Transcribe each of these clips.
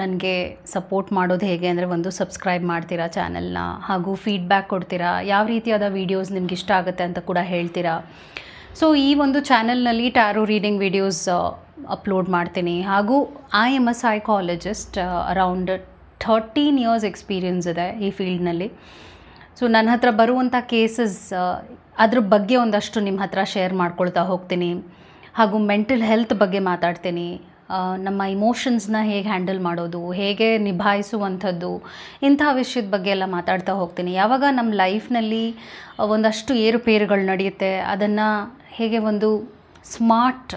ನನಗೆ ಸಪೋರ್ಟ್ ಮಾಡೋದು ಹೇಗೆ ಅಂದರೆ, ಒಂದು ಸಬ್ಸ್ಕ್ರೈಬ್ ಮಾಡ್ತೀರಾ ಚಾನಲ್ನ, ಹಾಗೂ ಫೀಡ್ಬ್ಯಾಕ್ ಕೊಡ್ತೀರಾ, ಯಾವ ರೀತಿಯಾದ ವೀಡಿಯೋಸ್ ನಿಮ್ಗೆ ಇಷ್ಟ ಆಗುತ್ತೆ ಅಂತ ಕೂಡ ಹೇಳ್ತೀರಾ. ಸೊ ಈ ಒಂದು ಚಾನಲ್ನಲ್ಲಿ ಟ್ಯಾರೋ ರೀಡಿಂಗ್ ವೀಡಿಯೋಸ್ ಅಪ್ಲೋಡ್ ಮಾಡ್ತೀನಿ. ಹಾಗೂ I am a psychologist, around 13 years experience ಇದೆ ಈ ಫೀಲ್ಡ್ನಲ್ಲಿ. ಸೊ ನನ್ನ ಹತ್ರ ಬರುವಂಥ ಕೇಸಸ್ ಅದ್ರ ಬಗ್ಗೆ ಒಂದಷ್ಟು ನಿಮ್ಮ ಹತ್ರ ಶೇರ್ ಮಾಡ್ಕೊಳ್ತಾ ಹೋಗ್ತೀನಿ. ಹಾಗೂ ಮೆಂಟಲ್ ಹೆಲ್ತ್ ಬಗ್ಗೆ ಮಾತಾಡ್ತೀನಿ. ನಮ್ಮ ಇಮೋಷನ್ಸ್ನ ಹೇಗೆ ಹ್ಯಾಂಡಲ್ ಮಾಡೋದು, ಹೇಗೆ ನಿಭಾಯಿಸುವಂಥದ್ದು, ಇಂಥ ವಿಷಯದ ಬಗ್ಗೆ ಎಲ್ಲ ಮಾತಾಡ್ತಾ ಹೋಗ್ತೀನಿ. ಯಾವಾಗ ನಮ್ಮ ಲೈಫ್ನಲ್ಲಿ ಒಂದಷ್ಟು ಏರುಪೇರುಗಳು ನಡೆಯುತ್ತೆ, ಅದನ್ನು ಹೇಗೆ ಒಂದು ಸ್ಮಾರ್ಟ್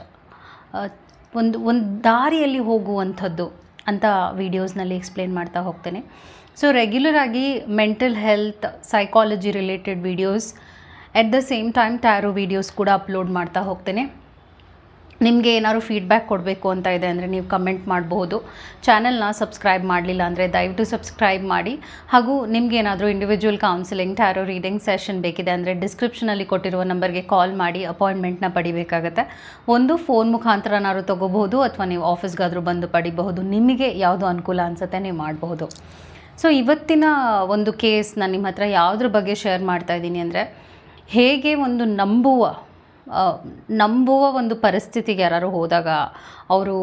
ಒಂದು ದಾರಿಯಲ್ಲಿ ಹೋಗುವಂಥದ್ದು ಅಂತ ವೀಡಿಯೋಸ್ನಲ್ಲಿ ಎಕ್ಸ್ಪ್ಲೇನ್ ಮಾಡ್ತಾ ಹೋಗ್ತೇನೆ. ಸೊ ರೆಗ್ಯುಲರಾಗಿ mental health, psychology related videos, at the same time tarot videos ಕೂಡ ಅಪ್ಲೋಡ್ ಮಾಡ್ತಾ ಹೋಗ್ತೇನೆ. ನಿಮಗೆ ಏನಾದ್ರು ಫೀಡ್ಬ್ಯಾಕ್ ಕೊಡಬೇಕು ಅಂತ ಇದೆ ಅಂದರೆ ನೀವು ಕಮೆಂಟ್ ಮಾಡಬಹುದು. ಚಾನಲ್ನ ಸಬ್ಸ್ಕ್ರೈಬ್ ಮಾಡಲಿಲ್ಲ ಅಂದರೆ ದಯವಿಟ್ಟು ಸಬ್ಸ್ಕ್ರೈಬ್ ಮಾಡಿ. ಹಾಗೂ ನಿಮಗೇನಾದರೂ individual counselling, tarot reading session ಬೇಕಿದೆ ಅಂದರೆ ಡಿಸ್ಕ್ರಿಪ್ಷನಲ್ಲಿ ಕೊಟ್ಟಿರುವ ನಂಬರ್ಗೆ ಕಾಲ್ ಮಾಡಿ ಅಪಾಯಿಂಟ್ಮೆಂಟ್ನ ಪಡಿಬೇಕಾಗತ್ತೆ. ಒಂದು ಫೋನ್ ಮುಖಾಂತರನಾದ್ರು ತೊಗೋಬಹುದು, ಅಥವಾ ನೀವು ಆಫೀಸ್ಗಾದರೂ ಬಂದು ಪಡಿಬಹುದು. ನಿಮಗೆ ಯಾವುದು ಅನುಕೂಲ ಅನಿಸುತ್ತೆ ನೀವು ಮಾಡಬಹುದು. ಸೊ ಇವತ್ತಿನ ಒಂದು ಕೇಸ್ ನಾನು ನಿಮ್ಮ ಹತ್ರ ಯಾವುದ್ರ ಬಗ್ಗೆ ಶೇರ್ ಮಾಡ್ತಾ ಇದ್ದೀನಿ ಅಂದರೆ, ಹೇಗೆ ಒಂದು ನಂಬುವ ಒಂದು ಪರಿಸ್ಥಿತಿಗೆ ಯಾರು ಹೋದಾಗ, ಅವರು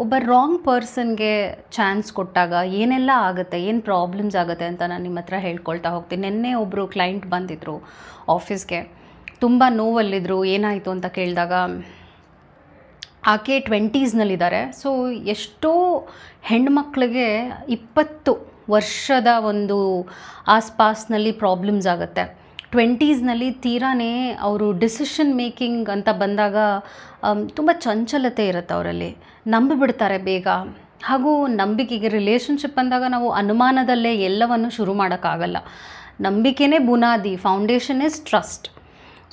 ಒಬ್ಬ ರಾಂಗ್ ಪರ್ಸನ್ಗೆ ಚಾನ್ಸ್ ಕೊಟ್ಟಾಗ ಏನೆಲ್ಲ ಆಗುತ್ತೆ, ಏನು ಪ್ರಾಬ್ಲಮ್ಸ್ ಆಗುತ್ತೆ ಅಂತ ನಾನು ನಿಮ್ಮ ಹತ್ರ ಹೇಳ್ಕೊಳ್ತಾ ಹೋಗ್ತೀನಿ. ನಿನ್ನೆ ಒಬ್ಬರು ಕ್ಲೈಂಟ್ ಬಂದಿದ್ದರು ಆಫೀಸ್ಗೆ, ತುಂಬ ನೋವಲ್ಲಿದ್ದರು. ಏನಾಯಿತು ಅಂತ ಕೇಳಿದಾಗ, ಆಕೆ 20ಸ್ನಲ್ಲಿದ್ದಾರೆ. ಸೊ ಎಷ್ಟೋ ಹೆಣ್ಮಕ್ಳಿಗೆ 20 ವರ್ಷದ ಒಂದು ಆಸ್ಪಾಸ್ನಲ್ಲಿ ಪ್ರಾಬ್ಲಮ್ಸ್ ಆಗುತ್ತೆ. 20ಸ್ನಲ್ಲಿ ತೀರಾನೇ ಅವರು ಡಿಸಿಷನ್ ಮೇಕಿಂಗ್ ಅಂತ ಬಂದಾಗ ತುಂಬ ಚಂಚಲತೆ ಇರುತ್ತೆ ಅವರಲ್ಲಿ, ನಂಬಿಬಿಡ್ತಾರೆ ಬೇಗ. ಹಾಗೂ ನಂಬಿಕೆಗೆ ರಿಲೇಷನ್ಶಿಪ್ ಅಂದಾಗ ನಾವು ಅನುಮಾನದಲ್ಲೇ ಎಲ್ಲವನ್ನು ಶುರು ಮಾಡೋಕ್ಕಾಗಲ್ಲ. ನಂಬಿಕೆನೇ ಬುನಾದಿ, ಫೌಂಡೇಶನ್ ಇಸ್ ಟ್ರಸ್ಟ್.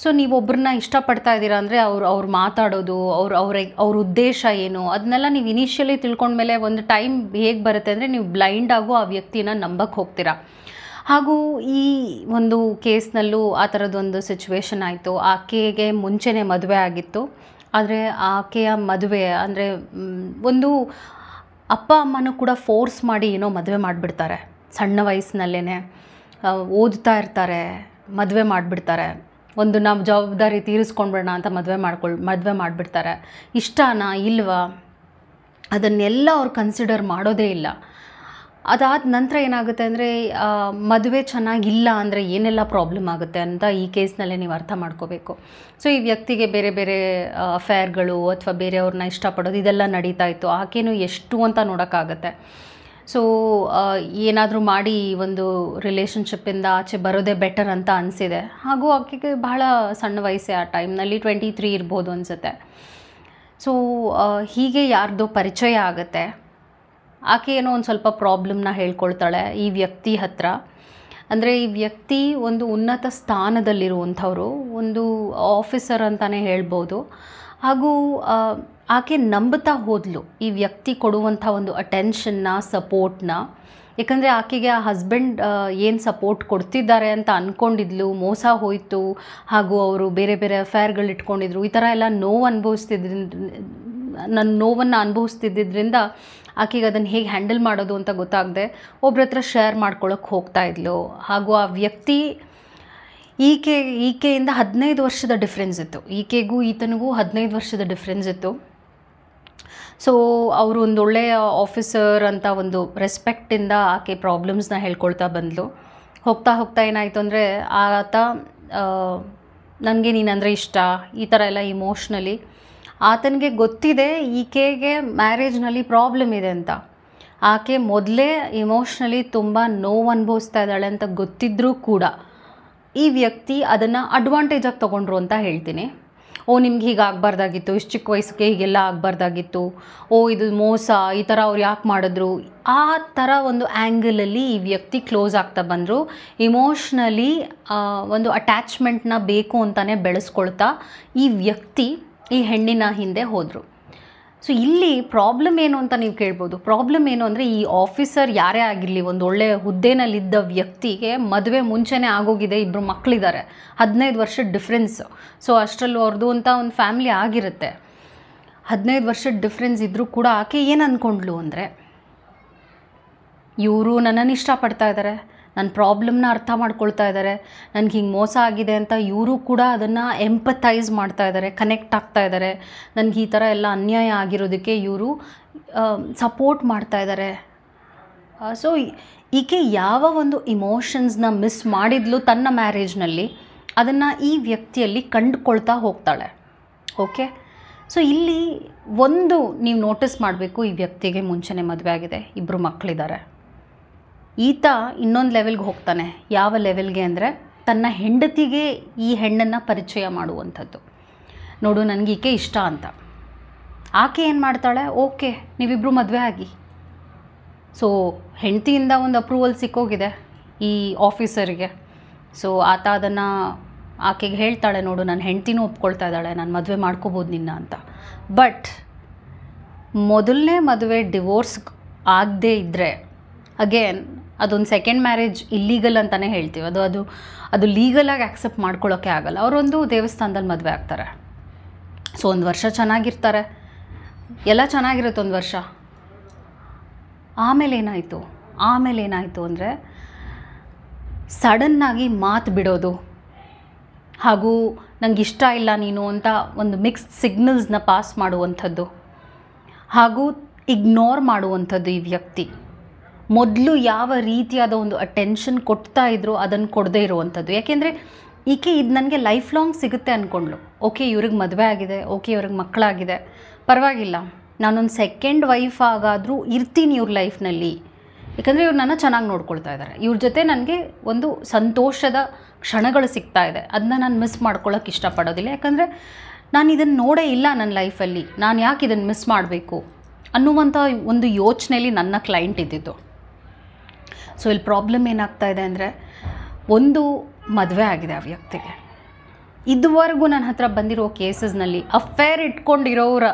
ಸೊ ನೀವೊಬ್ಬರನ್ನ ಇಷ್ಟಪಡ್ತಾ ಇದ್ದೀರಾ ಅಂದರೆ ಅವ್ರು ಮಾತಾಡೋದು, ಅವ್ರ ಉದ್ದೇಶ ಏನು, ಅದನ್ನೆಲ್ಲ ನೀವು ಇನಿಷಿಯಲಿ ತಿಳ್ಕೊಂಡ್ಮೇಲೆ ಒಂದು ಟೈಮ್ ಹೇಗೆ ಬರುತ್ತೆ ಅಂದರೆ ನೀವು ಬ್ಲೈಂಡ್ ಆಗೋ ಆ ವ್ಯಕ್ತಿನ ನಂಬಕ್ಕೆ ಹೋಗ್ತೀರಾ. ಹಾಗೂ ಈ ಒಂದು ಕೇಸ್ನಲ್ಲೂ ಆ ಥರದ್ದೊಂದು ಸಿಚುವೇಶನ್ ಆಯಿತು. ಆಕೆಗೆ ಮುಂಚೆನೇ ಮದುವೆ ಆಗಿತ್ತು. ಆದರೆ ಆಕೆಯ ಮದುವೆ ಅಂದರೆ ಒಂದು ಅಪ್ಪ ಅಮ್ಮನೂ ಕೂಡ ಫೋರ್ಸ್ ಮಾಡಿ ಏನೋ ಮದುವೆ ಮಾಡಿಬಿಡ್ತಾರೆ. ಸಣ್ಣ ವಯಸ್ಸಿನಲ್ಲೇ ಓದ್ತಾ ಇರ್ತಾರೆ, ಮದುವೆ ಮಾಡಿಬಿಡ್ತಾರೆ. ಒಂದು ನಾವು ಜವಾಬ್ದಾರಿ ತೀರಿಸ್ಕೊಂಡ್ಬಿಡೋಣ ಅಂತ ಮದುವೆ ಮಾಡಿಬಿಡ್ತಾರೆ. ಇಷ್ಟನಾ ಇಲ್ವಾ ಅದನ್ನೆಲ್ಲ ಅವ್ರು ಕನ್ಸಿಡರ್ ಮಾಡೋದೇ ಇಲ್ಲ. ಅದಾದ ನಂತರ ಏನಾಗುತ್ತೆ ಅಂದರೆ, ಮದುವೆ ಚೆನ್ನಾಗಿಲ್ಲ ಅಂದರೆ ಏನೆಲ್ಲ ಪ್ರಾಬ್ಲಮ್ ಆಗುತ್ತೆ ಅಂತ ಈ ಕೇಸ್ನಲ್ಲೇ ನೀವು ಅರ್ಥ ಮಾಡ್ಕೋಬೇಕು. ಸೊ ಈ ವ್ಯಕ್ತಿಗೆ ಬೇರೆ ಬೇರೆ ಅಫೇರ್ಗಳು ಅಥವಾ ಬೇರೆಯವ್ರನ್ನ ಇಷ್ಟಪಡೋದು ಇದೆಲ್ಲ ನಡೀತಾ ಇತ್ತು. ಆಕೆನೂ ಎಷ್ಟು ಅಂತ ನೋಡೋಕ್ಕಾಗತ್ತೆ. ಸೊ ಏನಾದರೂ ಮಾಡಿ ಒಂದು ರಿಲೇಷನ್ಶಿಪ್ಪಿಂದ ಆಚೆ ಬರೋದೇ ಬೆಟರ್ ಅಂತ ಅನಿಸಿದೆ. ಹಾಗೂ ಆಕೆಗೆ ಬಹಳ ಸಣ್ಣ ವಯಸ್ಸೇ, ಆ ಟೈಮ್ನಲ್ಲಿ 23 ಇರ್ಬೋದು ಅನಿಸುತ್ತೆ. ಸೊ ಹೀಗೆ ಯಾರ್ದೋ ಪರಿಚಯ ಆಗುತ್ತೆ. ಆಕೆ ಏನೋ ಒಂದು ಸ್ವಲ್ಪ ಪ್ರಾಬ್ಲಮ್ನ ಹೇಳ್ಕೊಳ್ತಾಳೆ ಈ ವ್ಯಕ್ತಿ ಹತ್ರ. ಅಂದರೆ ಈ ವ್ಯಕ್ತಿ ಒಂದು ಉನ್ನತ ಸ್ಥಾನದಲ್ಲಿರುವಂಥವ್ರು, ಒಂದು ಆಫೀಸರ್ ಅಂತಲೇ ಹೇಳ್ಬೋದು. ಹಾಗೂ ಆಕೆ ನಂಬುತ್ತಾ ಹೋದ್ಲು ಈ ವ್ಯಕ್ತಿ ಕೊಡುವಂಥ ಒಂದು ಅಟೆನ್ಷನ್ನ, ಸಪೋರ್ಟ್ನ. ಯಾಕಂದರೆ ಆಕೆಗೆ ಆ ಹಸ್ಬೆಂಡ್ ಏನು ಸಪೋರ್ಟ್ ಕೊಡ್ತಿದ್ದಾರೆ ಅಂತ ಅಂದ್ಕೊಂಡಿದ್ಲು, ಮೋಸ ಹೋಯಿತು. ಹಾಗೂ ಅವರು ಬೇರೆ ಬೇರೆ ಅಫೇರ್ಗಳು ಇಟ್ಕೊಂಡಿದ್ರು. ಈ ಥರ ಎಲ್ಲ ನೋವನ್ನು ಅನುಭವಿಸ್ತಿದ್ದರಿಂದ ಆಕೆಗೆ ಅದನ್ನು ಹೇಗೆ ಹ್ಯಾಂಡಲ್ ಮಾಡೋದು ಅಂತ ಗೊತ್ತಾಗದೆ ಒಬ್ರ ಹತ್ರ ಶೇರ್ ಮಾಡ್ಕೊಳ್ಳೋಕೆ ಹೋಗ್ತಾ ಇದ್ಲು. ಹಾಗೂ ಆ ವ್ಯಕ್ತಿ ಈಕೆಯಿಂದ 15 ವರ್ಷದ ಡಿಫ್ರೆನ್ಸ್ ಇತ್ತು. ಈಕೆಗೂ ಈತನಿಗೂ 15 ವರ್ಷದ ಡಿಫ್ರೆನ್ಸ್ ಇತ್ತು. ಸೊ ಅವರು ಒಂದು ಒಳ್ಳೆಯ ಆಫೀಸರ್ ಅಂತ ಒಂದು ರೆಸ್ಪೆಕ್ಟಿಂದ ಆಕೆ ಪ್ರಾಬ್ಲಮ್ಸ್ನ ಹೇಳ್ಕೊಳ್ತಾ ಬಂದಳು. ಹೋಗ್ತಾ ಏನಾಯಿತು ಅಂದರೆ, ಆತ ನನಗೆ ನೀನಂದರೆ ಇಷ್ಟ, ಈ ಥರ ಎಲ್ಲ ಇಮೋಷ್ನಲಿ ಆತನಿಗೆ ಗೊತ್ತಿದೆ ಈಕೆಗೆ ಮ್ಯಾರೇಜ್ನಲ್ಲಿ ಪ್ರಾಬ್ಲಮ್ ಇದೆ ಅಂತ. ಆಕೆ ಮೊದಲೇ ಇಮೋಷ್ನಲಿ ತುಂಬ ನೋವು ಅನುಭವಿಸ್ತಾ ಇದ್ದಾಳೆ ಅಂತ ಗೊತ್ತಿದ್ದರೂ ಕೂಡ ಈ ವ್ಯಕ್ತಿ ಅದನ್ನು ಅಡ್ವಾಂಟೇಜಾಗಿ ತೊಗೊಂಡ್ರು ಅಂತ ಹೇಳ್ತೀನಿ. ನಿಮ್ಗೆ ಹೀಗೆ ಆಗಬಾರ್ದಾಗಿತ್ತು, ಇಷ್ಟು ಚಿಕ್ಕ ವಯಸ್ಸಿಗೆ ಹೀಗೆಲ್ಲ ಆಗಬಾರ್ದಾಗಿತ್ತು, ಇದು ಮೋಸ, ಈ ಥರ ಅವ್ರು ಯಾಕೆ ಮಾಡಿದ್ರು, ಆ ಥರ ಒಂದು ಆ್ಯಂಗಲಲ್ಲಿ ಈ ವ್ಯಕ್ತಿ ಕ್ಲೋಸ್ ಆಗ್ತಾ ಬಂದರು. ಇಮೋಷ್ನಲಿ ಒಂದು ಅಟ್ಯಾಚ್ಮೆಂಟ್ನ ಬೇಕು ಅಂತಲೇ ಬೆಳೆಸ್ಕೊಳ್ತಾ ಈ ವ್ಯಕ್ತಿ ಈ ಹೆಣ್ಣಿನ ಹಿಂದೆ ಹೋದರು. ಸೊ ಇಲ್ಲಿ ಪ್ರಾಬ್ಲಮ್ ಏನು ಅಂತ ನೀವು ಕೇಳ್ಬೋದು. ಪ್ರಾಬ್ಲಮ್ ಏನು ಅಂದರೆ, ಈ ಆಫೀಸರ್ ಯಾರೇ ಆಗಿರಲಿ, ಒಂದು ಒಳ್ಳೆಯ ಹುದ್ದೆನಲ್ಲಿದ್ದ ವ್ಯಕ್ತಿಗೆ ಮದುವೆ ಮುಂಚೆನೇ ಆಗೋಗಿದೆ, 2 ಮಕ್ಕಳಿದ್ದಾರೆ, 15 ವರ್ಷದ ಡಿಫ್ರೆನ್ಸ್. ಸೊ ಅಷ್ಟರಲ್ಲೂ ಅವ್ರದ್ದು ಅಂತ ಒಂದು ಫ್ಯಾಮಿಲಿ ಆಗಿರುತ್ತೆ. 15 ವರ್ಷದ ಡಿಫ್ರೆನ್ಸ್ ಇದ್ದರೂ ಕೂಡ ಆಕೆ ಏನು ಅಂದ್ಕೊಂಡ್ಲು ಅಂದರೆ, ಇವರು ನನ್ನನ್ನು ಇಷ್ಟಪಡ್ತಾ ಇದ್ದಾರೆ, ನನ್ನ ಪ್ರಾಬ್ಲಮ್ನ ಅರ್ಥ ಮಾಡ್ಕೊಳ್ತಾ ಇದ್ದಾರೆ, ನನಗೆ ಹಿಂಗೆ ಮೋಸ ಆಗಿದೆ ಅಂತ ಇವರು ಕೂಡ ಅದನ್ನು ಎಂಪಥೈಸ್ ಮಾಡ್ತಾ ಇದ್ದಾರೆ, ಕನೆಕ್ಟ್ ಆಗ್ತಾ ಇದ್ದಾರೆ. ನನಗೆ ಈ ಥರ ಎಲ್ಲ ಅನ್ಯಾಯ ಆಗಿರೋದಕ್ಕೆ ಇವರು ಸಪೋರ್ಟ್ ಮಾಡ್ತಾ ಇದ್ದಾರೆ. ಸೊ ಈಕೆ ಯಾವ ಒಂದು ಇಮೋಷನ್ಸ್ನ ಮಿಸ್ ಮಾಡಿದ್ಲು ತನ್ನ ಮ್ಯಾರೇಜ್ನಲ್ಲಿ, ಅದನ್ನು ಈ ವ್ಯಕ್ತಿಯಲ್ಲಿ ಕಂಡುಕೊಳ್ತಾ ಹೋಗ್ತಾಳೆ. ಓಕೆ, ಸೊ ಇಲ್ಲಿ ಒಂದು ನೀವು ನೋಟಿಸ್ ಮಾಡಬೇಕು, ಈ ವ್ಯಕ್ತಿಗೆ ಮುಂಚೆನೇ ಮದುವೆ ಆಗಿದೆ, 2 ಮಕ್ಕಳಿದ್ದಾರೆ. ಈತ ಇನ್ನೊಂದು ಲೆವೆಲ್ಗೆ ಹೋಗ್ತಾನೆ. ಯಾವ ಲೆವೆಲ್ಗೆ ಅಂದರೆ ತನ್ನ ಹೆಂಡತಿಗೆ ಈ ಹೆಣ್ಣನ್ನು ಪರಿಚಯ ಮಾಡುವಂಥದ್ದು. ನೋಡು, ನನಗೆ ಈಕೆ ಇಷ್ಟ ಅಂತ. ಆಕೆ ಏನು ಮಾಡ್ತಾಳೆ, ಓಕೆ ನೀವಿಬ್ಬರು ಮದುವೆ ಆಗಿ. ಸೊ ಹೆಂಡತಿಯಿಂದ ಒಂದು ಅಪ್ರೂವಲ್ ಸಿಕ್ಕೋಗಿದೆ ಈ ಆಫೀಸರಿಗೆ. ಸೊ ಆತ ಅದನ್ನು ಆಕೆಗೆ ಹೇಳ್ತಾಳೆ, ನೋಡು ನನ್ನ ಹೆಂಡ್ತಿನೂ ಒಪ್ಕೊಳ್ತಾ ಇದ್ದಾಳೆ, ನಾನು ಮದುವೆ ಮಾಡ್ಕೋಬೋದು ನಿನ್ನ ಅಂತ. ಬಟ್ ಮೊದಲನೇ ಮದುವೆ ಡಿವೋರ್ಸ್ ಆಗದೇ ಇದ್ದರೆ ಅಗೇನ್ ಅದೊಂದು ಸೆಕೆಂಡ್ ಮ್ಯಾರೇಜ್ ಇಲ್ಲೀಗಲ್ ಅಂತಲೇ ಹೇಳ್ತೀವಿ. ಅದು ಲೀಗಲಾಗಿ ಆ್ಯಕ್ಸೆಪ್ಟ್ ಮಾಡ್ಕೊಳ್ಳೋಕ್ಕೆ ಆಗಲ್ಲ. ಅವರೊಂದು ದೇವಸ್ಥಾನದಲ್ಲಿ ಮದುವೆ ಆಗ್ತಾರೆ. ಸೊ 1 ವರ್ಷ ಚೆನ್ನಾಗಿರ್ತಾರೆ, ಎಲ್ಲ ಚೆನ್ನಾಗಿರುತ್ತೆ 1 ವರ್ಷ. ಆಮೇಲೆ ಏನಾಯಿತು ಅಂದರೆ ಸಡನ್ನಾಗಿ ಮಾತು ಬಿಡೋದು, ಹಾಗೂ ನಂಗೆ ಇಷ್ಟ ಇಲ್ಲ ನೀನು ಅಂತ ಒಂದು ಮಿಕ್ಸ್ಡ್ ಸಿಗ್ನಲ್ಸ್ನ ಪಾಸ್ ಮಾಡುವಂಥದ್ದು, ಹಾಗೂ ಇಗ್ನೋರ್ ಮಾಡುವಂಥದ್ದು. ಈ ವ್ಯಕ್ತಿ ಮೊದಲು ಯಾವ ರೀತಿಯಾದ ಒಂದು ಅಟೆನ್ಷನ್ ಕೊಡ್ತಾ ಇದ್ರು ಅದನ್ನು ಕೊಡದೇ ಇರುವಂಥದ್ದು. ಯಾಕೆಂದರೆ ಈಕೆ ಇದು ನನಗೆ ಲೈಫ್ ಲಾಂಗ್ ಸಿಗುತ್ತೆ ಅಂದ್ಕೊಂಡ್ಳು. ಓಕೆ ಇವ್ರಿಗೆ ಮದುವೆ ಆಗಿದೆ, ಓಕೆ ಇವ್ರಿಗೆ ಮಕ್ಕಳಾಗಿದೆ, ಪರವಾಗಿಲ್ಲ, ನಾನೊಂದು ಸೆಕೆಂಡ್ ವೈಫ್ ಆಗಾದರೂ ಇರ್ತೀನಿ ಇವ್ರ ಲೈಫ್ನಲ್ಲಿ. ಯಾಕಂದರೆ ಇವ್ರು ನನ್ನ ಚೆನ್ನಾಗಿ ನೋಡ್ಕೊಳ್ತಾ ಇದ್ದಾರೆ, ಇವ್ರ ಜೊತೆ ನನಗೆ ಒಂದು ಸಂತೋಷದ ಕ್ಷಣಗಳು ಸಿಗ್ತಾ ಇದೆ, ಅದನ್ನ ನಾನು ಮಿಸ್ ಮಾಡ್ಕೊಳ್ಳೋಕೆ ಇಷ್ಟಪಡೋದಿಲ್ಲ. ಯಾಕಂದರೆ ನಾನು ಇದನ್ನು ನೋಡೇ ಇಲ್ಲ ನನ್ನ ಲೈಫಲ್ಲಿ, ನಾನು ಯಾಕೆ ಇದನ್ನು ಮಿಸ್ ಮಾಡಬೇಕು ಅನ್ನುವಂಥ ಒಂದು ಯೋಚನೆಯಲ್ಲಿ ನನ್ನ ಕ್ಲೈಂಟ್ ಇದ್ದಿದ್ದು. ಸೊ ಇಲ್ಲಿ ಪ್ರಾಬ್ಲಮ್ ಏನಾಗ್ತಾ ಇದೆ ಅಂದರೆ, ಒಂದು ಮದುವೆ ಆಗಿದೆ ಆ ವ್ಯಕ್ತಿಗೆ. ಇದುವರೆಗೂ ನನ್ನ ಹತ್ರ ಬಂದಿರೋ ಕೇಸಸ್ನಲ್ಲಿ ಅಫೇರ್ ಇಟ್ಕೊಂಡಿರೋರ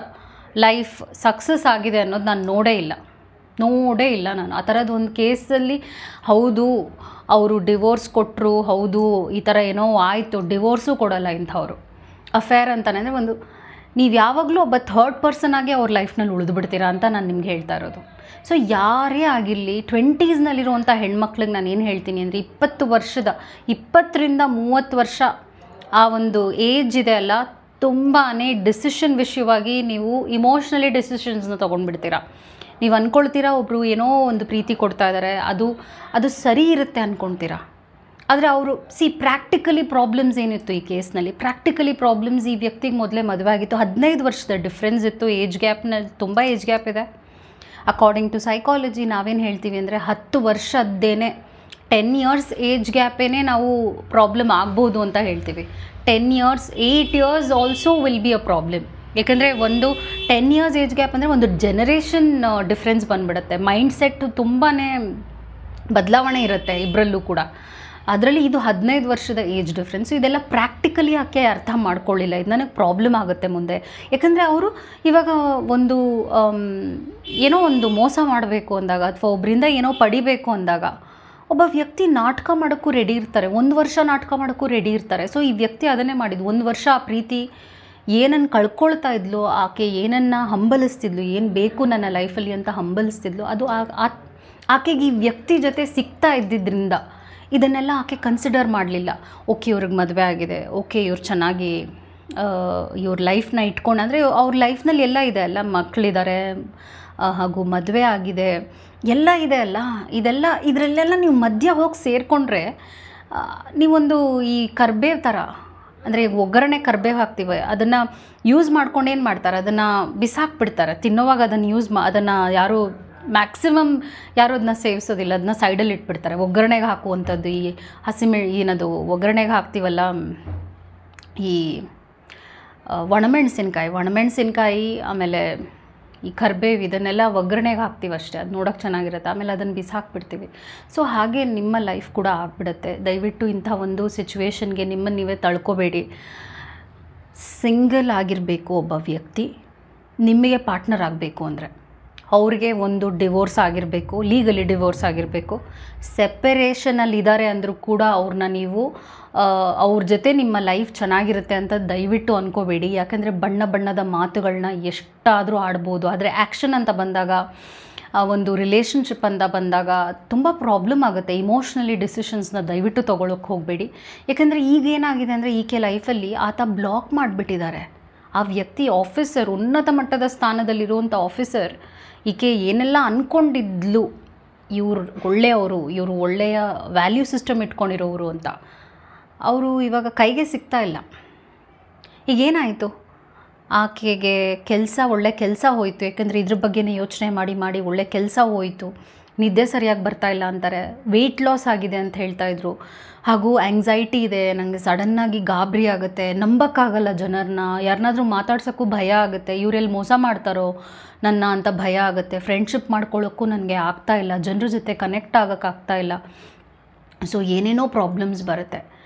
ಲೈಫ್ ಸಕ್ಸಸ್ ಆಗಿದೆ ಅನ್ನೋದು ನಾನು ನೋಡೇ ಇಲ್ಲ ನಾನು. ಆ ಥರದ್ದು ಒಂದು ಕೇಸಲ್ಲಿ ಹೌದು ಅವರು ಡಿವೋರ್ಸ್ ಕೊಟ್ಟರು, ಹೌದು ಈ ಥರ ಏನೋ ಆಯಿತು, ಡಿವೋರ್ಸು ಕೊಡೋಲ್ಲ ಇಂಥವ್ರು. ಅಫೇರ್ ಅಂತಾನೆ ಅಂದರೆ ಒಂದು ನೀವು ಯಾವಾಗಲೂ ಒಬ್ಬ ಥರ್ಡ್ ಪರ್ಸನ್ ಆಗಿ ಅವ್ರ ಲೈಫ್ನಲ್ಲಿ ಉಳಿದು ಬಿಡ್ತೀರಾ ಅಂತ ನಾನು ನಿಮ್ಗೆ ಹೇಳ್ತಾ ಇರೋದು. ಸೊ ಯಾರೇ ಆಗಿರಲಿ 20ಸ್ನಲ್ಲಿರುವಂಥ ಹೆಣ್ಮಕ್ಳಿಗೆ ನಾನು ಏನು ಹೇಳ್ತೀನಿ ಅಂದರೆ, 20ರಿಂದ 30 ವರ್ಷ ಆ ಒಂದು ಏಜ್ ಇದೆ ಅಲ್ಲ, ತುಂಬಾ ಡಿಸಿಷನ್ ವಿಷಯವಾಗಿ ನೀವು ಇಮೋಷ್ನಲಿ ಡಿಸಿಷನ್ಸ್ನ ತೊಗೊಂಡ್ಬಿಡ್ತೀರಾ. ನೀವು ಅಂದ್ಕೊಳ್ತೀರಾ ಒಬ್ಬರು ಏನೋ ಒಂದು ಪ್ರೀತಿ ಕೊಡ್ತಾ ಇದ್ದಾರೆ, ಅದು ಸರಿ ಇರುತ್ತೆ ಅಂದ್ಕೊಳ್ತೀರಾ. ಆದರೆ ಅವರು ಪ್ರಾಕ್ಟಿಕಲಿ ಪ್ರಾಬ್ಲಮ್ಸ್ ಏನಿತ್ತು ಈ ಕೇಸ್ನಲ್ಲಿ, ಪ್ರಾಕ್ಟಿಕಲಿ ಪ್ರಾಬ್ಲಮ್ಸ್ ಈ ವ್ಯಕ್ತಿಗೆ ಮೊದಲೇ ಮದುವೆ ಆಗಿತ್ತು, 15 ವರ್ಷದ ಡಿಫ್ರೆನ್ಸ್ ಇತ್ತು, ಏಜ್ ಗ್ಯಾಪ್ನಲ್ಲಿ ತುಂಬ ಏಜ್ ಗ್ಯಾಪ್ ಇದೆ. ಅಕಾರ್ಡಿಂಗ್ ಟು ಸೈಕಾಲಜಿ ನಾವೇನು ಹೇಳ್ತೀವಿ ಅಂದರೆ 10 ವರ್ಷದ್ದೇನೆ 10 ಇಯರ್ಸ್ ಏಜ್ ಗ್ಯಾಪೇನೆ ನಾವು ಪ್ರಾಬ್ಲಮ್ ಆಗ್ಬೋದು ಅಂತ ಹೇಳ್ತೀವಿ. 10 years 8 years also will be a problem. ಯಾಕಂದರೆ ಒಂದು 10 ಇಯರ್ಸ್ ಏಜ್ ಗ್ಯಾಪ್ ಅಂದರೆ ಒಂದು ಜನರೇಷನ್ ಡಿಫ್ರೆನ್ಸ್ ಬಂದುಬಿಡುತ್ತೆ. ಮೈಂಡ್ ಸೆಟ್ ತುಂಬಾ ಬದಲಾವಣೆ ಇರುತ್ತೆ ಇಬ್ಬರಲ್ಲೂ ಕೂಡ. ಅದರಲ್ಲಿ ಇದು 15 ವರ್ಷದ ಏಜ್ ಡಿಫ್ರೆನ್ಸು. ಇದೆಲ್ಲ ಪ್ರಾಕ್ಟಿಕಲಿ ಆಕೆ ಅರ್ಥ ಮಾಡ್ಕೊಳ್ಳಿಲ್ಲ, ಇದು ನನಗೆ ಪ್ರಾಬ್ಲಮ್ ಆಗುತ್ತೆ ಮುಂದೆ. ಯಾಕಂದರೆ ಅವರು ಇವಾಗ ಒಂದು ಏನೋ ಒಂದು ಮೋಸ ಮಾಡಬೇಕು ಅಂದಾಗ ಅಥವಾ ಒಬ್ಬರಿಂದ ಏನೋ ಪಡಿಬೇಕು ಅಂದಾಗ ಒಬ್ಬ ವ್ಯಕ್ತಿ ನಾಟಕ ಮಾಡೋಕ್ಕೂ ರೆಡಿ ಇರ್ತಾರೆ, 1 ವರ್ಷ ನಾಟಕ ಮಾಡೋಕ್ಕೂ ರೆಡಿ ಇರ್ತಾರೆ. ಸೊ ಈ ವ್ಯಕ್ತಿ ಅದನ್ನೇ ಮಾಡಿದ್ದು. 1 ವರ್ಷ ಆ ಪ್ರೀತಿ ಏನನ್ನು ಕಳ್ಕೊಳ್ತಾ ಇದ್ಲು, ಆಕೆ ಏನನ್ನು ಹಂಬಲಿಸ್ತಿದ್ಲು, ಏನು ಬೇಕು ನನ್ನ ಲೈಫಲ್ಲಿ ಅಂತ ಹಂಬಲಿಸ್ತಿದ್ಲು, ಅದು ಆಕೆಗೆ ಈ ವ್ಯಕ್ತಿ ಜೊತೆ ಸಿಗ್ತಾ ಇದ್ದಿದ್ದರಿಂದ ಇದನ್ನೆಲ್ಲ ಆಕೆ ಕನ್ಸಿಡರ್ ಮಾಡಲಿಲ್ಲ. ಓಕೆ ಇವ್ರಿಗೆ ಮದುವೆ ಆಗಿದೆ, ಓಕೆ ಇವ್ರು ಚೆನ್ನಾಗಿ ಇವ್ರ ಲೈಫ್ನ ಇಟ್ಕೊಂಡು, ಅಂದರೆ ಅವ್ರ ಲೈಫ್ನಲ್ಲಿ ಎಲ್ಲ ಇದೆ ಅಲ್ಲ, ಮಕ್ಕಳಿದ್ದಾರೆ ಹಾಗೂ ಮದುವೆ ಆಗಿದೆ, ಎಲ್ಲ ಇದೆ ಅಲ್ಲ, ಇದರಲ್ಲೆಲ್ಲ ನೀವು ಮಧ್ಯ ಹೋಗಿ ಸೇರಿಕೊಂಡ್ರೆ ನೀವೊಂದು ಈ ಕರ್ಬೇವು ಥರ, ಅಂದರೆ ಒಗ್ಗರಣೆ ಕರ್ಬೇವು ಹಾಕ್ತೀವಿ, ಅದನ್ನು ಯೂಸ್ ಮಾಡ್ಕೊಂಡು ಏನು ಮಾಡ್ತಾರೆ, ಅದನ್ನು ಬಿಸಾಕ್ಬಿಡ್ತಾರೆ. ತಿನ್ನೋವಾಗ ಅದನ್ನು ಅದನ್ನು ಯಾರು ಯಾರು ಅದನ್ನ ಸೇವಿಸೋದಿಲ್ಲ, ಅದನ್ನ ಸೈಡಲ್ಲಿ ಇಟ್ಬಿಡ್ತಾರೆ. ಒಗ್ಗರಣೆಗೆ ಹಾಕುವಂಥದ್ದು ಈ ಏನದು ಒಗ್ಗರಣೆಗೆ ಹಾಕ್ತೀವಲ್ಲ, ಈ ಒಣಮೆಣಸಿನ್ಕಾಯಿ ಆಮೇಲೆ ಈ ಕರ್ಬೇವು, ಇದನ್ನೆಲ್ಲ ಒಗ್ಗರಣೆಗೆ ಹಾಕ್ತೀವಿ ಅಷ್ಟೇ, ಅದು ನೋಡೋಕೆ ಚೆನ್ನಾಗಿರುತ್ತೆ, ಆಮೇಲೆ ಅದನ್ನು ಬಿಸಾಕ್ಬಿಡ್ತೀವಿ. ಸೊ ಹಾಗೆ ನಿಮ್ಮ ಲೈಫ್ ಕೂಡ ಆಗಿಬಿಡುತ್ತೆ. ದಯವಿಟ್ಟು ಇಂಥ ಒಂದು ಸಿಚುವೇಶನ್ಗೆ ನಿಮ್ಮನ್ನು ನೀವೇ ತಳ್ಕೊಬೇಡಿ. ಸಿಂಗಲ್ ಆಗಿರಬೇಕು ಒಬ್ಬ ವ್ಯಕ್ತಿ, ನಿಮಗೆ ಪಾರ್ಟ್ನರ್ ಆಗಬೇಕು ಅಂದರೆ ಅವ್ರಿಗೆ ಒಂದು ಡಿವೋರ್ಸ್ ಆಗಿರಬೇಕು, ಲೀಗಲಿ ಡಿವೋರ್ಸ್ ಆಗಿರಬೇಕು. ಸೆಪರೇಷನಲ್ಲಿ ಇದ್ದಾರೆ ಅಂದರೂ ಕೂಡ ಅವ್ರನ್ನ ನೀವು ಅವ್ರ ಜೊತೆ ನಿಮ್ಮ ಲೈಫ್ ಚೆನ್ನಾಗಿರುತ್ತೆ ಅಂತ ದಯವಿಟ್ಟು ಅಂದ್ಕೋಬೇಡಿ. ಯಾಕಂದರೆ ಬಣ್ಣ ಬಣ್ಣದ ಮಾತುಗಳನ್ನ ಎಷ್ಟಾದರೂ ಆಡ್ಬೋದು, ಆದರೆ ಆ್ಯಕ್ಷನ್ ಅಂತ ಬಂದಾಗ ಒಂದು ರಿಲೇಷನ್ಶಿಪ್ ಅಂತ ಬಂದಾಗ ತುಂಬ ಪ್ರಾಬ್ಲಮ್ ಆಗುತ್ತೆ. ಇಮೋಷ್ನಲಿ ಡಿಸಿಷನ್ಸ್ನ ದಯವಿಟ್ಟು ತೊಗೊಳಕ್ಕೆ ಹೋಗಬೇಡಿ. ಯಾಕಂದರೆ ಈಗೇನಾಗಿದೆ ಅಂದರೆ ಈಕೆ ಲೈಫಲ್ಲಿ ಆತ ಬ್ಲಾಕ್ ಮಾಡಿಬಿಟ್ಟಿದ್ದಾರೆ. ಆ ವ್ಯಕ್ತಿ ಆಫೀಸರ್, ಉನ್ನತ ಮಟ್ಟದ ಸ್ಥಾನದಲ್ಲಿರುವಂಥ ಆಫೀಸರ್, ಈಕೆ ಏನೆಲ್ಲ ಅಂದ್ಕೊಂಡಿದ್ಲು ಇವ್ರು ಒಳ್ಳೆಯವರು, ಇವರು ಒಳ್ಳೆಯ ವ್ಯಾಲ್ಯೂ ಸಿಸ್ಟಮ್ ಇಟ್ಕೊಂಡಿರೋರು ಅಂತ, ಅವರು ಇವಾಗ ಕೈಗೆ ಸಿಗ್ತಾ ಇಲ್ಲ. ಈಗೇನಾಯಿತು, ಆಕೆಗೆ ಒಳ್ಳೆ ಕೆಲಸ ಹೋಯಿತು. ಯಾಕಂದರೆ ಇದ್ರ ಬಗ್ಗೆನೇ ಯೋಚನೆ ಮಾಡಿ ಮಾಡಿ ಒಳ್ಳೆ ಕೆಲಸ ಹೋಯಿತು. ನಿದ್ದೆ ಸರಿಯಾಗಿ ಬರ್ತಾಯಿಲ್ಲ ಅಂತಾರೆ. ವೆಯ್ಟ್ ಲಾಸ್ ಆಗಿದೆ ಅಂತ ಹೇಳ್ತಾಯಿದ್ರು. ಹಾಗೂ ಆ್ಯಂಗ್ಸೈಟಿ ಇದೆ, ನನಗೆ ಸಡನ್ನಾಗಿ ಗಾಬರಿ ಆಗುತ್ತೆ, ನಂಬಕ್ಕಾಗಲ್ಲ ಜನರನ್ನ, ಯಾರನ್ನಾದ್ರೂ ಮಾತಾಡ್ಸೋಕ್ಕೂ ಭಯ ಆಗುತ್ತೆ, ಇವರೆಲ್ಲಿ ಮೋಸ ಮಾಡ್ತಾರೋ ನನ್ನ ಅಂತ ಭಯ ಆಗುತ್ತೆ. ಫ್ರೆಂಡ್ಶಿಪ್ ಮಾಡ್ಕೊಳ್ಳೋಕ್ಕೂ ನನಗೆ ಆಗ್ತಾಯಿಲ್ಲ, ಜನರ ಜೊತೆ ಕನೆಕ್ಟ್ ಆಗೋಕ್ಕಾಗ್ತಾಯಿಲ್ಲ. ಸೊ ಏನೇನೋ ಪ್ರಾಬ್ಲಮ್ಸ್ ಬರುತ್ತೆ.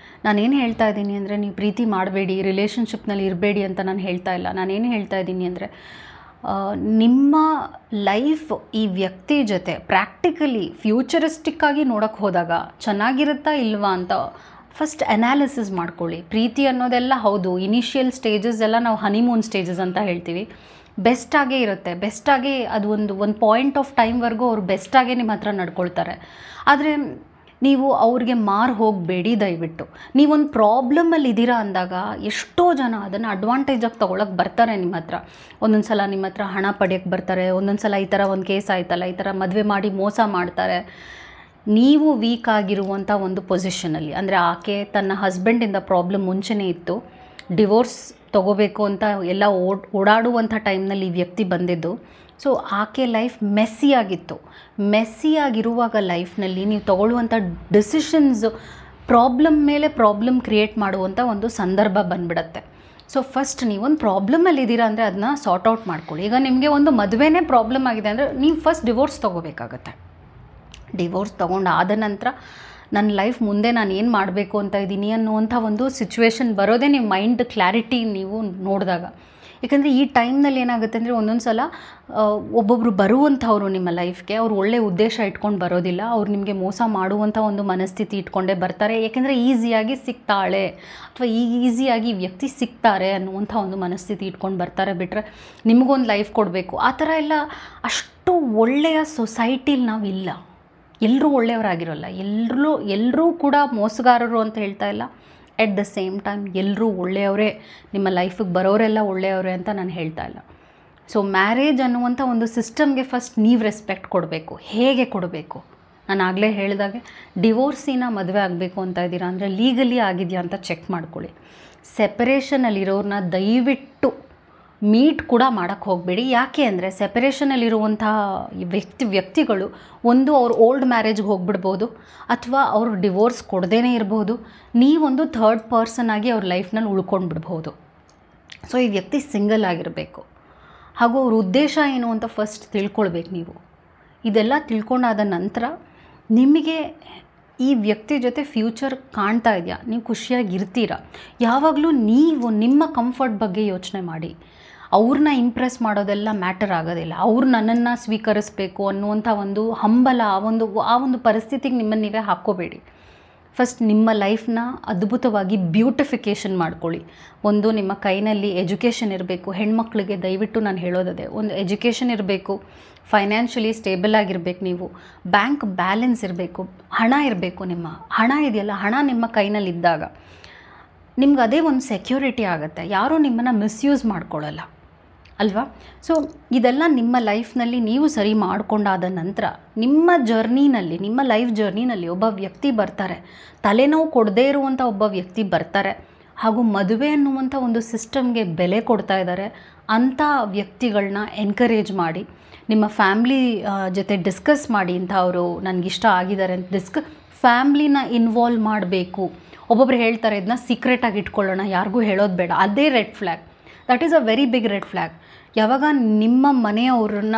ನಾನೇನು ಹೇಳ್ತಾ ಇದ್ದೀನಿ ಅಂದರೆ, ನೀವು ಪ್ರೀತಿ ಮಾಡಬೇಡಿ, ರಿಲೇಷನ್ಶಿಪ್ನಲ್ಲಿ ಇರಬೇಡಿ ಅಂತ ನಾನು ಹೇಳ್ತಾ ಇಲ್ಲ. ನಾನೇನು ಹೇಳ್ತಾ ಇದ್ದೀನಿ ಅಂದರೆ, ನಿಮ್ಮ ಲೈಫ್ ಈ ವ್ಯಕ್ತಿ ಜೊತೆ ಪ್ರಾಕ್ಟಿಕಲಿ ಫ್ಯೂಚರಿಸ್ಟಿಕ್ಕಾಗಿ ನೋಡೋಕ್ಕೆ ಹೋದಾಗ ಚೆನ್ನಾಗಿರುತ್ತಾ ಇಲ್ವಾ ಅಂತ ಫಸ್ಟ್ ಅನಾಲಿಸಿಸ್ ಮಾಡ್ಕೊಳ್ಳಿ. ಪ್ರೀತಿ ಅನ್ನೋದೆಲ್ಲ ಹೌದು, ಇನಿಷಿಯಲ್ ಸ್ಟೇಜಸ್ ಎಲ್ಲ ನಾವು ಹನಿಮೂನ್ ಸ್ಟೇಜಸ್ ಅಂತ ಹೇಳ್ತೀವಿ. ಬೆಸ್ಟಾಗೇ ಇರುತ್ತೆ, ಬೆಸ್ಟಾಗಿ ಅದು ಒಂದು ಪಾಯಿಂಟ್ ಆಫ್ ಟೈಮ್ವರೆಗೂ ಅವ್ರು ಬೆಸ್ಟಾಗೇ ನಿಮ್ಮ ಹತ್ರ ನಡ್ಕೊಳ್ತಾರೆ. ಆದರೆ ನೀವು ಅವ್ರಿಗೆ ಮಾರು ಹೋಗಬೇಡಿ ದಯವಿಟ್ಟು. ನೀವೊಂದು ಪ್ರಾಬ್ಲಮಲ್ಲಿ ಇದ್ದೀರಾ ಅಂದಾಗ ಎಷ್ಟೋ ಜನ ಅದನ್ನು ಅಡ್ವಾಂಟೇಜಾಗಿ ತೊಗೊಳಕ್ಕೆ ಬರ್ತಾರೆ ನಿಮ್ಮ ಹತ್ರ. ಒಂದೊಂದು ಸಲ ನಿಮ್ಮ ಹತ್ರ ಹಣ ಪಡೆಯೋಕ್ಕೆ ಬರ್ತಾರೆ, ಒಂದೊಂದು ಸಲ ಈ ಥರ ಒಂದು ಕೇಸ್ ಆಯ್ತಲ್ಲ, ಈ ಥರ ಮದುವೆ ಮಾಡಿ ಮೋಸ ಮಾಡ್ತಾರೆ. ನೀವು ವೀಕ್ ಆಗಿರುವಂಥ ಒಂದು ಪೊಸಿಷನಲ್ಲಿ, ಅಂದರೆ ಆಕೆ ತನ್ನ ಹಸ್ಬೆಂಡಿಂದ ಪ್ರಾಬ್ಲಮ್ ಮುಂಚೆನೇ ಇತ್ತು, ಡಿವೋರ್ಸ್ ತೊಗೋಬೇಕು ಅಂತ ಎಲ್ಲ ಓಡಾಡುವಂಥ ಟೈಮ್ನಲ್ಲಿ ಈ ವ್ಯಕ್ತಿ ಬಂದಿದ್ದು. ಸೊ ಆಕೆ ಲೈಫ್ ಮೆಸ್ಸಿಯಾಗಿರುವಾಗ ಲೈಫ್ನಲ್ಲಿ ನೀವು ತೊಗೊಳ್ಳುವಂಥ ಡಿಸಿಷನ್ಸ್ ಪ್ರಾಬ್ಲಮ್ ಮೇಲೆ ಪ್ರಾಬ್ಲಮ್ ಕ್ರಿಯೇಟ್ ಮಾಡುವಂಥ ಒಂದು ಸಂದರ್ಭ ಬಂದ್ಬಿಡತ್ತೆ. ಸೊ ಫಸ್ಟ್ ನೀವೊಂದು ಪ್ರಾಬ್ಲಮಲ್ಲಿದ್ದೀರಾ ಅಂದರೆ ಅದನ್ನ ಸಾರ್ಟ್ ಔಟ್ ಮಾಡ್ಕೊಳ್ಳಿ. ಈಗ ನಿಮಗೆ ಒಂದು ಮದುವೆನೇ ಪ್ರಾಬ್ಲಮ್ ಆಗಿದೆ ಅಂದರೆ ನೀವು ಫಸ್ಟ್ ಡಿವೋರ್ಸ್ ತೊಗೋಬೇಕಾಗತ್ತೆ. ಡಿವೋರ್ಸ್ ತೊಗೊಂಡಾದ ನಂತರ ನನ್ನ ಲೈಫ್ ಮುಂದೆ ನಾನು ಏನು ಮಾಡಬೇಕು ಅಂತ ಇದ್ದೀನಿ ಅನ್ನುವಂಥ ಒಂದು ಸಿಚುವೇಶನ್ ಬರೋದೇ ನೀವು ಮೈಂಡ್ ಕ್ಲಾರಿಟಿ ನೀವು ನೋಡಿದಾಗ. ಯಾಕಂದರೆ ಈ ಟೈಮ್ನಲ್ಲಿ ಏನಾಗುತ್ತೆ ಅಂದರೆ, ಒಂದೊಂದು ಸಲ ಒಬ್ಬೊಬ್ಬರು ಬರುವಂಥವ್ರು ನಿಮ್ಮ ಲೈಫ್ಗೆ ಅವ್ರು ಒಳ್ಳೆಯ ಉದ್ದೇಶ ಇಟ್ಕೊಂಡು ಬರೋದಿಲ್ಲ, ಅವ್ರು ನಿಮಗೆ ಮೋಸ ಮಾಡುವಂಥ ಒಂದು ಮನಸ್ಥಿತಿ ಇಟ್ಕೊಂಡೇ ಬರ್ತಾರೆ. ಏಕೆಂದರೆ ಈಸಿಯಾಗಿ ಸಿಗ್ತಾಳೆ ಅಥವಾ ಈಸಿಯಾಗಿ ವ್ಯಕ್ತಿ ಸಿಗ್ತಾರೆ ಅನ್ನುವಂಥ ಒಂದು ಮನಸ್ಥಿತಿ ಇಟ್ಕೊಂಡು ಬರ್ತಾರೆ. ಬಿಟ್ಟರೆ ನಿಮಗೊಂದು ಲೈಫ್ ಕೊಡಬೇಕು ಆ ಥರ ಎಲ್ಲ ಅಷ್ಟು ಒಳ್ಳೆಯ ಸೊಸೈಟಿಲಿ ನಾವಿಲ್ಲ. ಎಲ್ಲರೂ ಒಳ್ಳೆಯವರಾಗಿರೋಲ್ಲ, ಎಲ್ಲರೂ ಕೂಡ ಮೋಸಗಾರರು ಅಂತ ಹೇಳ್ತಾ ಇಲ್ಲ. ಎಟ್ ದ ಸೇಮ್ ಟೈಮ್ ಎಲ್ಲರೂ ಒಳ್ಳೆಯವರೇ, ನಿಮ್ಮ ಲೈಫಿಗೆ ಬರೋರೆಲ್ಲ ಒಳ್ಳೆಯವರೇ ಅಂತ ನಾನು ಹೇಳ್ತಾ ಇಲ್ಲ. ಸೊ ಮ್ಯಾರೇಜ್ ಅನ್ನುವಂಥ ಒಂದು ಸಿಸ್ಟಮ್ಗೆ ಫಸ್ಟ್ ನೀವು ರೆಸ್ಪೆಕ್ಟ್ ಕೊಡಬೇಕು. ಹೇಗೆ ಕೊಡಬೇಕು? ನಾನು ಆಗಲೇ ಹೇಳಿದಾಗೆ, ಡಿವೋರ್ಸಿನ ಮದುವೆ ಆಗಬೇಕು ಅಂತ ಇದ್ದೀರಾ ಅಂದರೆ ಲೀಗಲಿ ಆಗಿದೆಯಾ ಅಂತ ಚೆಕ್ ಮಾಡ್ಕೊಳ್ಳಿ. ಸೆಪರೇಷನಲ್ಲಿರೋರನ್ನ ದಯವಿಟ್ಟು ಮೀಟ್ ಕೂಡ ಮಾಡೋಕ್ಕೆ ಹೋಗಬೇಡಿ. ಯಾಕೆ ಅಂದರೆ ಸೆಪರೇಷನಲ್ಲಿರುವಂಥ ವ್ಯಕ್ತಿಗಳು ಒಂದು ಅವ್ರು ಓಲ್ಡ್ ಮ್ಯಾರೇಜ್ಗೆ ಹೋಗ್ಬಿಡ್ಬೋದು, ಅಥವಾ ಅವರು ಡಿವೋರ್ಸ್ ಕೊಡದೇನೇ ಇರ್ಬೋದು. ನೀವೊಂದು ಥರ್ಡ್ ಪರ್ಸನ್ ಆಗಿ ಅವ್ರ ಲೈಫ್ನಲ್ಲಿ ಉಳ್ಕೊಂಡು ಬಿಡ್ಬೋದು. ಸೊ ಈ ವ್ಯಕ್ತಿ ಸಿಂಗಲ್ ಆಗಿರಬೇಕು, ಹಾಗೂ ಅವ್ರ ಉದ್ದೇಶ ಏನು ಅಂತ ಫಸ್ಟ್ ತಿಳ್ಕೊಳ್ಬೇಕು ನೀವು. ಇದೆಲ್ಲ ತಿಳ್ಕೊಂಡಾದ ನಂತರ ನಿಮಗೆ ಈ ವ್ಯಕ್ತಿ ಜೊತೆ ಫ್ಯೂಚರ್ ಕಾಣ್ತಾ ಇದೆಯಾ, ನೀವು ಖುಷಿಯಾಗಿರ್ತೀರಾ, ಯಾವಾಗಲೂ ನೀವು ನಿಮ್ಮ ಕಂಫರ್ಟ್ ಬಗ್ಗೆ ಯೋಚನೆ ಮಾಡಿ. ಅವ್ರನ್ನ ಇಂಪ್ರೆಸ್ ಮಾಡೋದೆಲ್ಲ ಮ್ಯಾಟರ್ ಆಗೋದಿಲ್ಲ. ಅವ್ರು ನನ್ನನ್ನು ಸ್ವೀಕರಿಸಬೇಕು ಅನ್ನುವಂಥ ಒಂದು ಹಂಬಲ, ಆ ಒಂದು ಪರಿಸ್ಥಿತಿಗೆ ನಿಮ್ಮನ್ನು ನೀವೇ ಹಾಕ್ಕೋಬೇಡಿ. ಫಸ್ಟ್ ನಿಮ್ಮ ಲೈಫ್ನ ಅದ್ಭುತವಾಗಿ ಬ್ಯೂಟಿಫಿಕೇಷನ್ ಮಾಡ್ಕೊಳ್ಳಿ. ಒಂದು ನಿಮ್ಮ ಕೈನಲ್ಲಿ ಎಜುಕೇಷನ್ ಇರಬೇಕು. ಹೆಣ್ಮಕ್ಳಿಗೆ ದಯವಿಟ್ಟು ನಾನು ಹೇಳೋದದೇ, ಒಂದು ಎಜುಕೇಷನ್ ಇರಬೇಕು, ಫೈನಾನ್ಷಿಯಲಿ ಸ್ಟೇಬಲ್ ಆಗಿರಬೇಕು, ನೀವು ಬ್ಯಾಂಕ್ ಬ್ಯಾಲೆನ್ಸ್ ಇರಬೇಕು, ಹಣ ಇರಬೇಕು. ನಿಮ್ಮ ಹಣ ಇದೆಯಲ್ಲ, ಹಣ ನಿಮ್ಮ ಕೈನಲ್ಲಿದ್ದಾಗ ನಿಮ್ಗೆ ಅದೇ ಒಂದು ಸೆಕ್ಯೂರಿಟಿ ಆಗುತ್ತೆ. ಯಾರೂ ನಿಮ್ಮನ್ನು ಮಿಸ್ಯೂಸ್ ಮಾಡ್ಕೊಳ್ಳಲ್ಲ ಅಲ್ವಾ? ಸೊ ಇದೆಲ್ಲ ನಿಮ್ಮ ಲೈಫ್ನಲ್ಲಿ ನೀವು ಸರಿ ಮಾಡಿಕೊಂಡಾದ ನಂತರ ನಿಮ್ಮ ಜರ್ನಿನಲ್ಲಿ, ನಿಮ್ಮ ಲೈಫ್ ಜರ್ನಿನಲ್ಲಿ ಒಬ್ಬ ವ್ಯಕ್ತಿ ಬರ್ತಾರೆ, ತಲೆನೋವು ಕೊಡದೇ ಇರುವಂಥ ಒಬ್ಬ ವ್ಯಕ್ತಿ ಬರ್ತಾರೆ, ಹಾಗೂ ಮದುವೆ ಅನ್ನುವಂಥ ಒಂದು ಸಿಸ್ಟಮ್ಗೆ ಬೆಲೆ ಕೊಡ್ತಾ ಇದ್ದಾರೆ. ಅಂಥ ವ್ಯಕ್ತಿಗಳನ್ನ ಎನ್ಕರೇಜ್ ಮಾಡಿ, ನಿಮ್ಮ ಫ್ಯಾಮ್ಲಿ ಜೊತೆ ಡಿಸ್ಕಸ್ ಮಾಡಿ. ಇಂಥವರು ನನಗಿಷ್ಟ ಆಗಿದ್ದಾರೆ ಅಂತ ಫ್ಯಾಮ್ಲಿನ ಇನ್ವಾಲ್ವ್ ಮಾಡಬೇಕು. ಒಬ್ಬೊಬ್ರು ಹೇಳ್ತಾರೆ ಇದನ್ನ ಸೀಕ್ರೆಟಾಗಿ ಇಟ್ಕೊಳ್ಳೋಣ, ಯಾರಿಗೂ ಹೇಳೋದು ಬೇಡ. ಅದೇ red flag. That is a very big red flag. ಯಾವಾಗ ನಿಮ್ಮ ಮನೆಯವ್ರನ್ನ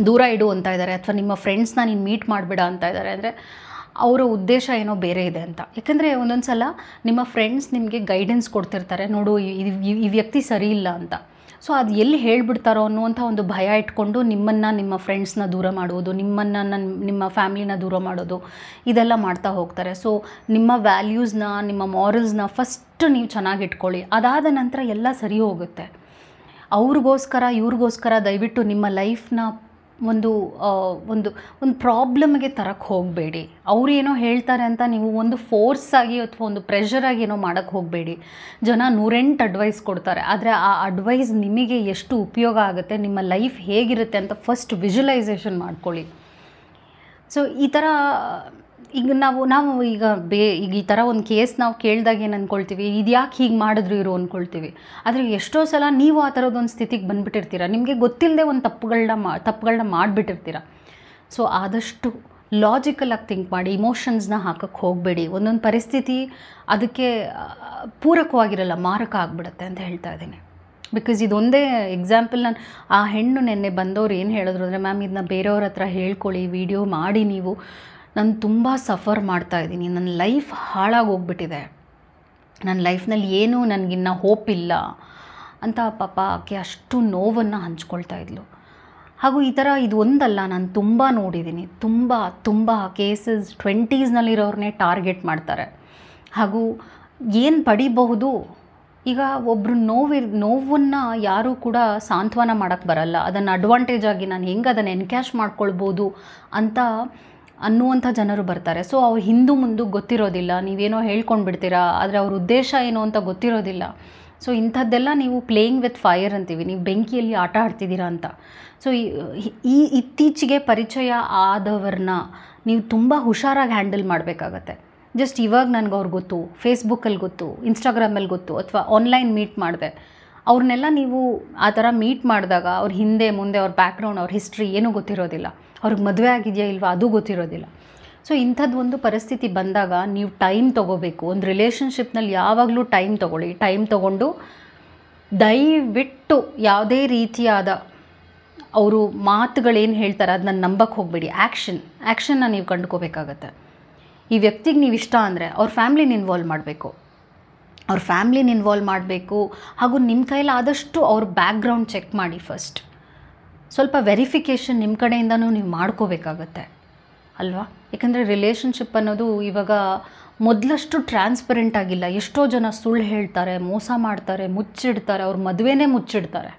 ದೂರ ಇಡು ಅಂತ ಇದ್ದಾರೆ, ಅಥವಾ ನಿಮ್ಮ ಫ್ರೆಂಡ್ಸ್ನ ನೀನು ಮೀಟ್ ಮಾಡಿಬಿಡ ಅಂತ ಇದ್ದಾರೆ ಅಂದರೆ ಅವರ ಉದ್ದೇಶ ಏನೋ ಬೇರೆ ಇದೆ ಅಂತ. ಯಾಕಂದರೆ ಒಂದೊಂದು ಸಲ ನಿಮ್ಮ ಫ್ರೆಂಡ್ಸ್ ನಿಮಗೆ ಗೈಡೆನ್ಸ್ ಕೊಡ್ತಿರ್ತಾರೆ, ನೋಡು ಈ ವ್ಯಕ್ತಿ ಸರಿ ಇಲ್ಲ ಅಂತ. ಸೊ ಅದು ಎಲ್ಲಿ ಹೇಳಿಬಿಡ್ತಾರೋ ಅನ್ನುವಂಥ ಒಂದು ಭಯ ಇಟ್ಕೊಂಡು ನಿಮ್ಮನ್ನು, ನಿಮ್ಮ ಫ್ರೆಂಡ್ಸ್ನ ದೂರ ಮಾಡುವುದು, ನಿಮ್ಮ ಫ್ಯಾಮ್ಲಿನ ದೂರ ಮಾಡೋದು, ಇದೆಲ್ಲ ಮಾಡ್ತಾ ಹೋಗ್ತಾರೆ. ಸೊ ನಿಮ್ಮ ವ್ಯಾಲ್ಯೂಸ್ನ, ನಿಮ್ಮ ಮಾರಲ್ಸ್ನ ಫಸ್ಟ್ ನೀವು ಚೆನ್ನಾಗಿ ಇಟ್ಕೊಳ್ಳಿ. ಅದಾದ ನಂತರ ಎಲ್ಲ ಸರಿ ಹೋಗುತ್ತೆ. ಇವ್ರಿಗೋಸ್ಕರ ದಯವಿಟ್ಟು ನಿಮ್ಮ ಲೈಫ್ನ ಒಂದು ಒಂದು ಒಂದು ಪ್ರಾಬ್ಲಮ್ಗೆ ತರಕ್ಕೆ ಹೋಗಬೇಡಿ. ಅವ್ರು ಏನೋ ಹೇಳ್ತಾರೆ ಅಂತ ನೀವು ಒಂದು ಫೋರ್ಸಾಗಿ ಅಥವಾ ಒಂದು ಪ್ರೆಷರಾಗಿ ಏನೋ ಮಾಡೋಕ್ಕೆ ಹೋಗಬೇಡಿ. ಜನ 108 ಅಡ್ವೈಸ್ ಕೊಡ್ತಾರೆ, ಆದರೆ ಆ ಅಡ್ವೈಸ್ ನಿಮಗೆ ಎಷ್ಟು ಉಪಯೋಗ ಆಗುತ್ತೆ, ನಿಮ್ಮ ಲೈಫ್ ಹೇಗಿರುತ್ತೆ ಅಂತ ಫಸ್ಟ್ ವಿಜುವಲೈಸೇಷನ್ ಮಾಡ್ಕೊಳ್ಳಿ. ಸೊ ಈ ಥರ ಈಗ ನಾವು ಈಗ ಈ ಥರ ಒಂದು ಕೇಸ್ ನಾವು ಕೇಳಿದಾಗ ಏನು ಅಂದ್ಕೊಳ್ತೀವಿ, ಇದು ಯಾಕೆ ಹೀಗೆ ಮಾಡಿದ್ರು ಇವರು ಅಂದ್ಕೊಳ್ತೀವಿ. ಆದರೆ ಎಷ್ಟೋ ಸಲ ನೀವು ಆ ಥರದ್ದೊಂದು ಸ್ಥಿತಿಗೆ ಬಂದುಬಿಟ್ಟಿರ್ತೀರ, ನಿಮಗೆ ಗೊತ್ತಿಲ್ಲದೆ ಒಂದು ತಪ್ಪುಗಳನ್ನ ಮಾಡಿಬಿಟ್ಟಿರ್ತೀರ. ಸೊ ಆದಷ್ಟು ಲಾಜಿಕಲಾಗಿ ಥಿಂಕ್ ಮಾಡಿ, ಇಮೋಷನ್ಸ್ನ ಹಾಕಕ್ಕೆ ಹೋಗಬೇಡಿ. ಒಂದೊಂದು ಪರಿಸ್ಥಿತಿ ಅದಕ್ಕೆ ಪೂರಕವಾಗಿರಲ್ಲ, ಮಾರಕ ಆಗಿಬಿಡುತ್ತೆ ಅಂತ ಹೇಳ್ತಾ ಇದ್ದೀನಿ. ಬಿಕಾಸ್ ಇದೊಂದೇ ಎಕ್ಸಾಂಪಲ್. ನಾನು ಆ ಹೆಣ್ಣು ನೆನ್ನೆ ಬಂದವ್ರು ಏನು ಹೇಳಿದ್ರು ಅಂದರೆ, ಮ್ಯಾಮ್ ಇದನ್ನ ಬೇರೆಯವ್ರ ಹತ್ರ ಹೇಳ್ಕೊಳ್ಳಿ, ವಿಡಿಯೋ ಮಾಡಿ, ನಾನು ತುಂಬ ಸಫರ್ ಮಾಡ್ತಾಯಿದ್ದೀನಿ, ನನ್ನ ಲೈಫ್ ಹಾಳಾಗೋಗ್ಬಿಟ್ಟಿದೆ, ನನ್ನ ಲೈಫ್ನಲ್ಲಿ ಏನೂ ನನಗಿನ್ನ ಹೋಪ್ ಇಲ್ಲ ಅಂತ ಪಾಪ ಆಕೆ ಅಷ್ಟು ನೋವನ್ನು ಹಂಚ್ಕೊಳ್ತಾ ಇದ್ಲು. ಹಾಗೂ ಈ ಥರ ಇದು ಒಂದಲ್ಲ, ನಾನು ತುಂಬ ನೋಡಿದ್ದೀನಿ. ತುಂಬ ಕೇಸಸ್ 20ಸ್ನಲ್ಲಿರೋರನ್ನೇ ಟಾರ್ಗೆಟ್ ಮಾಡ್ತಾರೆ. ಹಾಗೂ ಏನು ಪಡಿಬಹುದು, ಈಗ ಒಬ್ಬರು ನೋವನ್ನು ಯಾರೂ ಕೂಡ ಸಾಂತ್ವನ ಮಾಡೋಕ್ಕೆ ಬರಲ್ಲ. ಅದನ್ನು ಅಡ್ವಾಂಟೇಜ್ ಆಗಿ ನಾನು ಹೆಂಗೆ ಅದನ್ನು ಎನ್ಕ್ಯಾಶ್ ಮಾಡ್ಕೊಳ್ಬೋದು ಅಂತ ಅನ್ನುವಂಥ ಜನರು ಬರ್ತಾರೆ. ಸೊ ಅವ್ರು ಹಿಂದು ಮುಂದೆ ಗೊತ್ತಿರೋದಿಲ್ಲ, ನೀವೇನೋ ಹೇಳ್ಕೊಂಡು ಬಿಡ್ತೀರಾ, ಆದರೆ ಅವ್ರ ಉದ್ದೇಶ ಏನು ಅಂತ ಗೊತ್ತಿರೋದಿಲ್ಲ. ಸೊ ಇಂಥದ್ದೆಲ್ಲ ನೀವು ಪ್ಲೇಯಿಂಗ್ ವಿತ್ ಫೈರ್ ಅಂತೀವಿ, ನೀವು ಬೆಂಕಿಯಲ್ಲಿ ಆಟ ಆಡ್ತಿದ್ದೀರಾ ಅಂತ. ಸೊ ಈ ಇತ್ತೀಚೆಗೆ ಪರಿಚಯ ಆದವ್ರನ್ನ ನೀವು ತುಂಬ ಹುಷಾರಾಗಿ ಹ್ಯಾಂಡಲ್ ಮಾಡಬೇಕಾಗತ್ತೆ. ಜಸ್ಟ್ ಇವಾಗ ನನಗೆ ಅವ್ರು ಗೊತ್ತು, ಫೇಸ್ಬುಕ್ಕಲ್ಲಿ ಗೊತ್ತು, ಇನ್ಸ್ಟಾಗ್ರಾಮಲ್ಲಿ ಗೊತ್ತು, ಅಥವಾ ಆನ್ಲೈನ್ ಮೀಟ್ ಮಾಡಿದೆ, ಅವ್ರನ್ನೆಲ್ಲ ನೀವು ಆ ಥರ ಮೀಟ್ ಮಾಡಿದಾಗ ಅವ್ರ ಹಿಂದೆ ಮುಂದೆ ಅವ್ರ ಬ್ಯಾಕ್ಗ್ರೌಂಡ್, ಅವ್ರ ಹಿಸ್ಟ್ರಿ ಏನೂ ಗೊತ್ತಿರೋದಿಲ್ಲ, ಅವ್ರಿಗೆ ಮದುವೆ ಆಗಿದೆಯಾ ಇಲ್ವಾ ಅದು ಗೊತ್ತಿರೋದಿಲ್ಲ. ಸೊ ಇಂಥದ್ದು ಒಂದು ಪರಿಸ್ಥಿತಿ ಬಂದಾಗ ನೀವು ಟೈಮ್ ತೊಗೋಬೇಕು. ಒಂದು ರಿಲೇಷನ್ಶಿಪ್ನಲ್ಲಿ ಯಾವಾಗಲೂ ಟೈಮ್ ತೊಗೊಳ್ಳಿ. ಟೈಮ್ ತೊಗೊಂಡು ದಯವಿಟ್ಟು ಯಾವುದೇ ರೀತಿಯಾದ ಅವರು ಮಾತುಗಳೇನು ಹೇಳ್ತಾರೆ ಅದನ್ನ ನಂಬಕ್ಕೆ ಹೋಗಬೇಡಿ. ಆ್ಯಕ್ಷನ್ನ ನೀವು ಕಂಡುಕೋಬೇಕಾಗತ್ತೆ. ಈ ವ್ಯಕ್ತಿಗೆ ನೀವು ಇಷ್ಟ ಅಂದರೆ ಅವ್ರ ಫ್ಯಾಮ್ಲಿನ ಇನ್ವಾಲ್ವ್ ಮಾಡಬೇಕು. ಹಾಗೂ ನಿಮ್ಮ ಕೈಲಿ ಆದಷ್ಟು ಅವ್ರ ಬ್ಯಾಕ್ಗ್ರೌಂಡ್ ಚೆಕ್ ಮಾಡಿ. ಫಸ್ಟ್ ಸ್ವಲ್ಪ ವೆರಿಫಿಕೇಷನ್ ನಿಮ್ಮ ಕಡೆಯಿಂದನೂ ನೀವು ಮಾಡ್ಕೋಬೇಕಾಗತ್ತೆ ಅಲ್ವಾ. ಯಾಕಂದರೆ ರಿಲೇಷನ್ಶಿಪ್ ಅನ್ನೋದು ಇವಾಗ ಮೊದಲಷ್ಟು ಟ್ರಾನ್ಸ್ಪರೆಂಟ್ ಆಗಿಲ್ಲ. ಎಷ್ಟೋ ಜನ ಸುಳ್ಳು ಹೇಳ್ತಾರೆ, ಮೋಸ ಮಾಡ್ತಾರೆ, ಮುಚ್ಚಿಡ್ತಾರೆ, ಅವ್ರ ಮದುವೆನೇ ಮುಚ್ಚಿಡ್ತಾರೆ.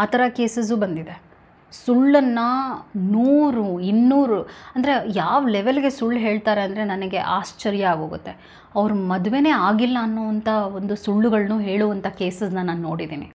ಆ ಥರ ಕೇಸಸ್ಸು ಬಂದಿದೆ. ಸುಳ್ಳನ್ನು 100, 200 ಅಂದರೆ ಯಾವ ಲೆವೆಲ್ಗೆ ಸುಳ್ಳು ಹೇಳ್ತಾರೆ ಅಂದರೆ ನನಗೆ ಆಶ್ಚರ್ಯ ಆಗೋಗುತ್ತೆ. ಅವ್ರ ಮದುವೆನೇ ಆಗಿಲ್ಲ ಅನ್ನೋವಂಥ ಒಂದು ಸುಳ್ಳುಗಳನ್ನೂ ಹೇಳುವಂಥ ಕೇಸಸ್ನ ನಾನು ನೋಡಿದ್ದೀನಿ.